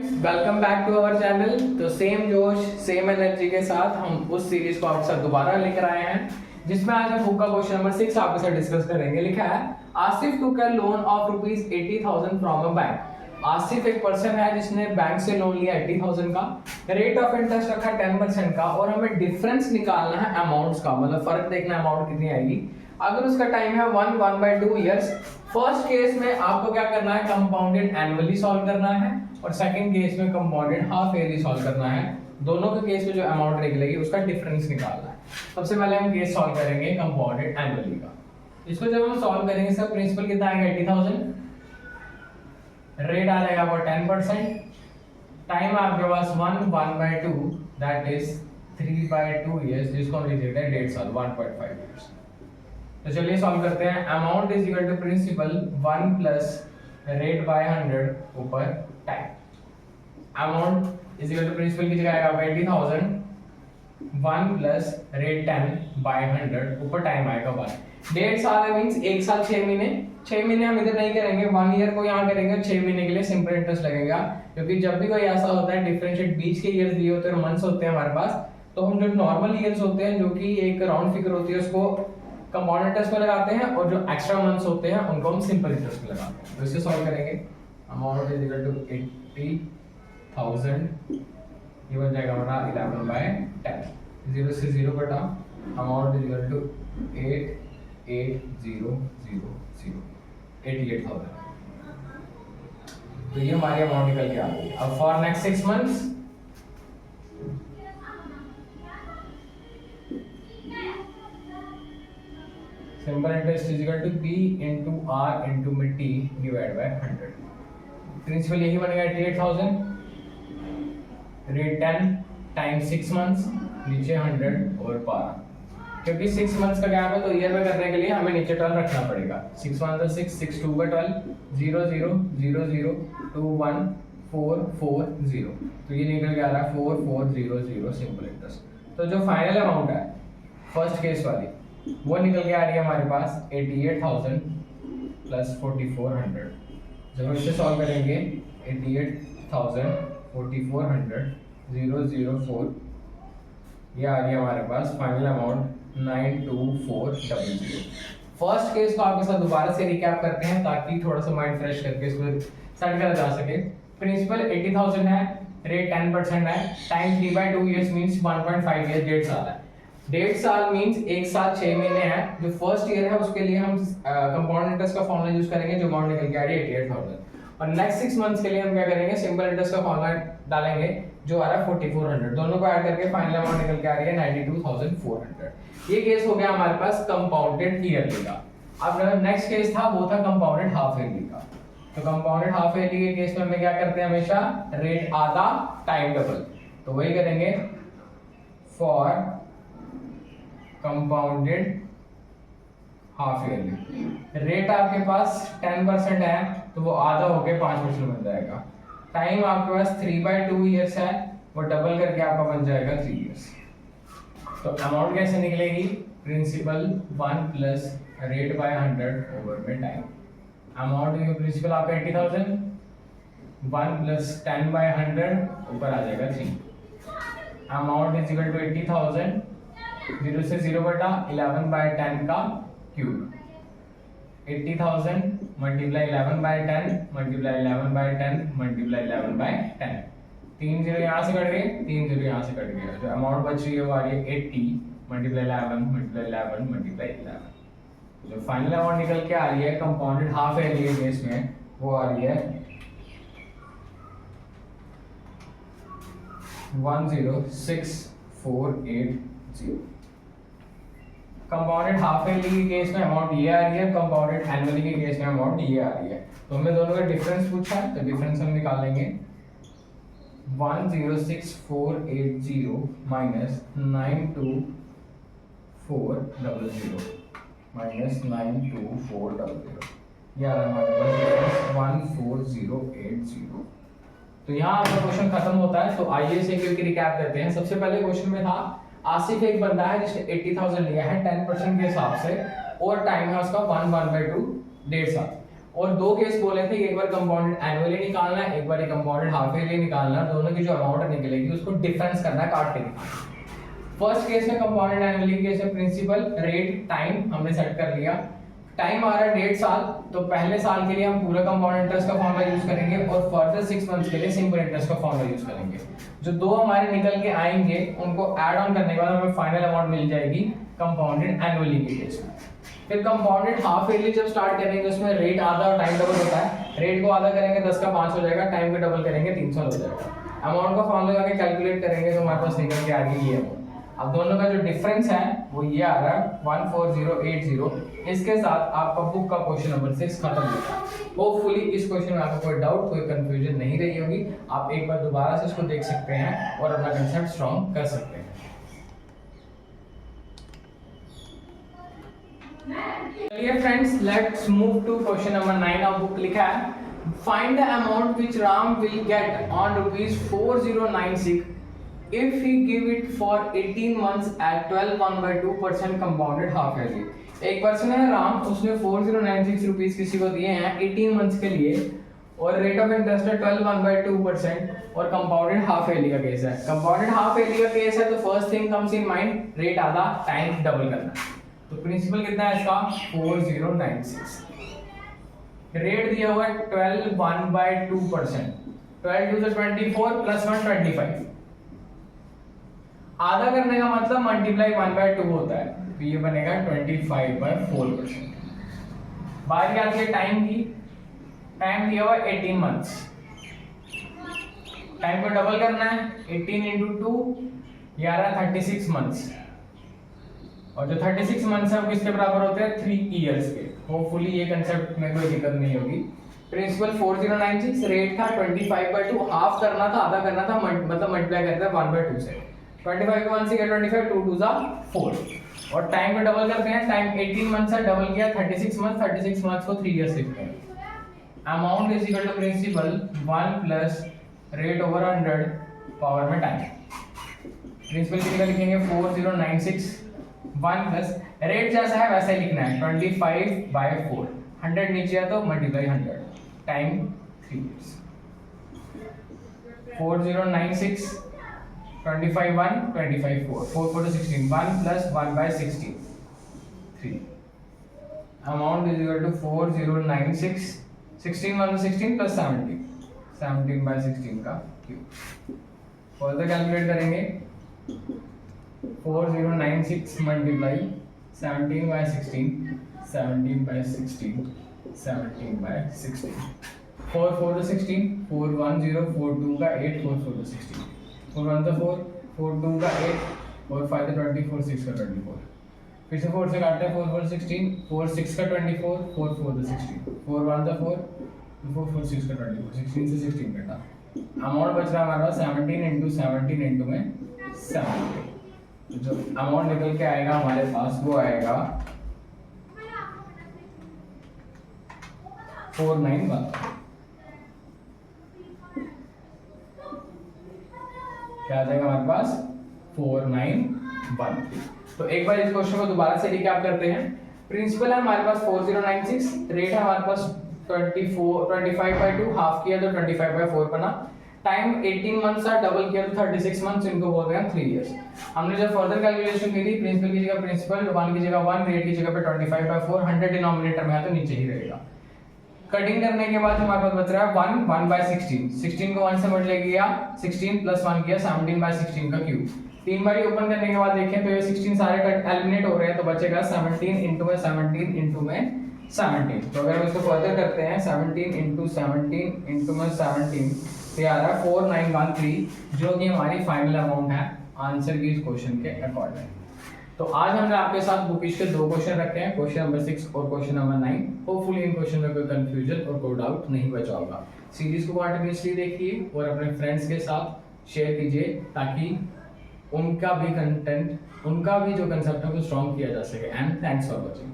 Welcome back to our channel. तो same जोश same energy के साथ हम उस सीरीज को आपके साथ दोबारा लेकर आए हैं, जिसमें आज हम बुक का क्वेश्चन नंबर 6 आपके साथ डिस्कस करेंगे। लिखा है Asif took a loan of ₹80,000 from a bank. Asif एक पर्सन है जिसने बैंक से लोन लिया 80,000 का, रेट ऑफ इंटरेस्ट रखा 10% का, और हमें डिफरेंस निकालना है अमाउंट्स का, मतलब फर्क देखना है अमाउंट कितनी आएगी। अगर उसका टाइम है 1/2 ईयर्स। फर्स्ट केस में आपको क्या करना है, कंपाउंडेड एनुअली सॉल्व करना है, और सेकंड केस में कंपाउंडेड हाफ ईयरली सॉल्व करना है। दोनों के केस में जो अमाउंट निकलेगी उसका डिफरेंस निकालना है। सबसे पहले हम केस सॉल्व करेंगे कंपाउंडेड एनुअली का। इसको जब हम सॉल्व करेंगे, इसका प्रिंसिपल कितना आएगा 80,000, रेट आ जाएगा वो 10%, टाइम आपके पास 1/2 दैट इज 3/2 इयर्स, जिसको हम लिख देते हैं 1.5 साल 1.5 इयर्स। तो चलिए सॉल्व करते हैं। Amount is equal to principal 1 plus rate by 100 ऊपर time. Amount is equal to principal की जगह आएगा 80,000, 1 प्लस रेट 10 बाय 100 ऊपर टाइम आएगा 1। 1.5 साल मींस 1 साल 6 महीने। 6 महीने हम इधर नहीं करेंगे, 1 ईयर को यहाँ करेंगे। 6 महीने के लिए सिंपल इंटरेस्ट लगेगा, क्योंकि जब भी कोई ऐसा होता है डिफरेंशिएट बीच के ईयर्स दिए होते हैं, मंथ्स होते हैं हमारे पास, तो हम जो नॉर्मल ईयर्स होते हैं, जो कि एक राउंड फिगर होती है, उसको कंपाउंड इंटरेस्ट में लगाते हैं, और जो एक्स्ट्रा मंथ्स होते हैं उनको हम सिंपल इंटरेस्ट में लगाते हैं। तो इसे सॉल्व करेंगे। अमाउंट इज इक्वल टू 80,000, ये बन जाएगा हमारा 11/10, 0 से 0 कटा, अमाउंट इज इक्वल टू 88,000। तो ये हमारी अमाउंट निकल के आ गई। अब for next 6 months simple interest is equal to P into R into में T डिवाइड बाय 100। प्रिंसिपल यही बनेगा 88,000, रेट 10 टाइम 6 मंथ्स, नीचे 100 और 12, क्योंकि 6 मंथ्स का गैप है तो ईयर में करने के लिए हमें नीचे 12 रखना पड़ेगा। 6 1 6, 6 2 12, 0 0 0 0 2 1 4 4 0, तो ये निकल के आ रहा है 4 4 0 0 सिंपल इंटरेस्ट। तो जो फाइनल अमाउंट है फर्स्ट केस वाली, वो निकल के आ रही है हमारे पास 88,000 प्लस 4,400। जब हम इसे सॉल्व करेंगे 88,000 4,400 004, ये आ रही है हमारे पास फाइनल अमाउंट 92,400। फर्स्ट केस को आपके साथ दोबारा से रिकैप करते हैं, ताकि थोड़ा सा माइंड फ्रेश करके इसको सेट करा जा सके। प्रिंसिपल 80,000 है, रेट 10% है, टाइम 3/2 इयर्स मींस 1.5 इयर्स, 1.5 साल है। 1.5 साल मींस 1 साल 6 महीने है। जो फर्स्ट ईयर है उसके लिए हम कंपाउंड इंटरेस्ट का फॉर्मूला यूज करेंगे, जो अमाउंट निकल के आ रही है 88,000। और नेक्स्ट 6 मंथ्स के लिए हम क्या करेंगे, सिंपल इंटरेस्ट का फॉर्मूला डालेंगे, जो आ रहा है 4,400। दोनों को ऐड करके फाइनल अमाउंट निकल के आ रही है 92,400। ये केस हो गया हमारे पास कंपाउंडेड ईयरली का। अब नेक्स्ट केस था, वो था कंपाउंडेड हाफ ईयरली का। तो कंपाउंडेड हाफ ईयरली के केस में हमें क्या करते हैं, हमेशा रेट आधा टाइम डबल। तो वही करेंगे for compounded half yearly. Rate आपके पास 10% है, तो वो आधा होके 5% बन जाएगा। टाइम आपके पास 3/2 इयर्स है, वो डबल करके आपका बन जाएगा 3 इयर्स। तो अमाउंट कैसे निकलेगी, principal 1 plus rate by 100 over में टाइम। अमाउंट में प्रिंसिपल आपका 80,000, 1 प्लस 10/100 ऊपर आ जाएगा 3। अमाउंट इज इक्वल टू 80,000, 0 से 0 बटा 11/10 का क्यूब। 80,000 multiply 11/10 multiply 11/10 multiply 11/10। 3 0 यहाँ से कट गए, 3 0 यहाँ से कट गए। जो अमाउंट बच रही है वो आ रही है 80 मल्टीप्लाई 11 मल्टीप्लाई 11 मल्टीप्लाई 11। जो फाइनल अमाउंट निकल के आ रही है कंपाउंडेड हाफ ईयरली केस में, वो आ रही है 106,480। कंपाउंडेड हाफ ईयरली के केस में अमाउंट ये आ रही है, कंपाउंडेड एनुअली के केस में अमाउंट ये आ रही है। तो हमें दोनों का डिफरेंस पूछा है, तो डिफरेंस हम निकाल लेंगे। 106,480 माइनस 92,400 माइनस 92,400, ये आ रहा है हमारे पास 14,080। तो यहाँ आपका क्वेश्चन खत्म होता है। तो आइए इसे क्योंकि रिकैप करते हैं। सबसे पहले क्वेश्चन में था आसिफ एक बंदा है जिसने 80,000 लिया है 10% के हिसाब से, और टाइम है उसका 1/2 1.5 साल, और दो केस बोले थे, एक बार कंपाउंडेड एनुअली निकालना है, एक बार कंपाउंडेड हाफ ईयरली निकालना है। दोनों की जो अमाउंट निकलेगी उसको डिफरेंस करना है, काट के निकालना। फर्स्ट केस में कंपाउंडेड एनुअली केस में प्रिंसिपल, रेट, टाइम हमने सेट कर लिया। टाइम आ रहा है 1.5 साल, तो पहले साल के लिए हम पूरा कंपाउंड इंटरेस्ट का फॉर्मूला यूज करेंगे और फर्दर 6 मंथ्स के लिए सिंपल इंटरेस्ट का फॉर्मूला यूज करेंगे। जो दो हमारे निकल के आएंगे उनको ऐड ऑन करने के बाद हमें फाइनल अमाउंट मिल जाएगी कंपाउंडेड एनुअली के केस में। फिर कंपाउंडेड हाफ ईयरली जब स्टार्ट करेंगे उसमें रेट आधा और टाइम डबल होता है। रेट को आधा करेंगे 10 का 5 हो जाएगा, टाइम को डबल करेंगे 300 हो जाएगा। अमाउंट का फॉर्मूला लगा के कैलकुलेट करेंगे तो हमारे पास निकल के आ गई ये अमाउंट। अब दोनों का जो डिफरेंस है वो ये आ रहा है 14080। इसके साथ आपका बुक का क्वेश्चन नंबर 6 खत्म होता है। होपफुली इस क्वेश्चन में आपको कोई डाउट, कोई कंफ्यूजन नहीं रही होगी। आप एक बार दोबारा से इसको देख सकते हैं और अपना कंसेप्ट स्ट्रॉन्ग कर सकते हैं। चलिए friends, let's move to question number 9 of book. लिखा है find the amount which Ram will get on ₹4096 if he give it for 18 months at 12.1/2% compounded half yearly। एक पर्सन है राम, उसने 4096 रुपीस किसी को दिए हैं 18 मंथ्स के लिए और रेट ऑफ इंटरेस्ट है 12.1/2% और कंपाउंडेड हाफ ईयरली का केस है। कंपाउंडेड हाफ ईयरली का केस है तो first thing comes in mind, rate आधा, टाइम डबल करना। तो प्रिंसिपल कितना है इसका 4096। रेट दिया हुआ है 12.1/2%, 12 to the 24 प्लस 1 25। आधा करने का मतलब मल्टीप्लाई 1/2 होता है, तो ये बनेगा 25/4%। बात क्या है टाइम की, टाइम दिया हुआ 18 मंथ्स। टाइम को डबल करना है, 18 into 2 ये आ रहा है 36 मंथ्स। और जो 36 मंथ्स है वो किसके बराबर होते हैं 3 इयर्स के। होपफुली ये कंसेप्ट में कोई दिक्कत नहीं होगी। प्रिंसिपल 4096, रेट था 25/2, हाफ करना था, आधा करना था, मतलब मल्टीप्लाई करते हैं 1/2 से। 25 को 1 से 25, 2 2 जा 4 और टाइम को डबल करते हैं। टाइम 18 मंथ से डबल किया 36 मंथ, 36 मंथ को 3 इयर्स लिखते हैं। Amount is equal to principal 1 plus rate over 100 power में टाइम। प्रिंसिपल कितना लिखेंगे 4096, 1 प्लस रेट जैसा है वैसा ही लिखना है 25/4। 100 नीचे है तो multiply 100, time 3 years. 4096 25 1 25 4 4 4 to 16 1 plus 1/16 3। Amount is equal to 4096 16 1 to 16 plus 17 17/16 का क्यूब। फर्दर कैलकुलेट करेंगे 4096 मल्टीप्लाई 17/16 17/16 17/16 4 4 to 16 4 1 0 4 2 का 8 4 4 to 16 4 1 तो 4 4 2 का 8 4 5 तो 24 6 का 24। फिर से 4 से काटते हैं 4 4 16 4 6 का 24 4 4 तो 16 4 1 तो 4 4 4 6 का 24 16 से 16 कटा। अमाउंट बच रहा है हमारा 17 into 17 into में 70। तो जो अमाउंट निकल के आएगा हमारे पास वो आएगा 491। क्या आ जाएगा हमारे पास 4913। तो एक बार इस क्वेश्चन को दोबारा से रिकैप करते हैं। प्रिंसिपल है हमारे पास 4096, रेट है हमारे पास 25/2, हाफ किया तो 25/4 बना। टाइम 18 मंथ्स था, डबल किया तो 36 मंथ्स, इनको बोल रहे हैं 3 इयर्स। हमने जब फर्दर कैलकुलेशन की थी प्रिंसिपल की जगह प्रिंसिपल, 1 की जगह 1, रेट की जगह पे 25/4, 100 डिनोमिनेटर में है तो नीचे ही रहेगा। कटिंग करने के बाद हमारे पास बच रहा है 1 1/16 16 को 1 से मल्टीप्लाई किया 16 प्लस 1 किया 17/16 का क्यूब। 3 बार ओपन करने के बाद देखें तो ये 16 सारे एलिमिनेट हो रहे हैं तो बचेगा 17 into में 17 into में 17। तो अगर हम इसको फर्दर करते हैं 17 into 17 into में 17 तो ये आ रहा है 4913, जो कि हमारी फाइनल अमाउंट है आंसर की इस क्वेश्चन के अकॉर्डिंग। तो आज हमने आपके साथ बुकिश के 2 क्वेश्चन रखे हैं, क्वेश्चन नंबर 6 और क्वेश्चन नंबर 9। होपफुली इन क्वेश्चन में कोई कंफ्यूजन और कोई डाउट नहीं बचा होगा। सीरीज को कंटिन्यूअसली देखिए और अपने फ्रेंड्स के साथ शेयर कीजिए ताकि उनका भी कंटेंट, उनका भी जो कंसेप्ट है वो स्ट्रॉन्ग किया जा सके। And thanks for watching.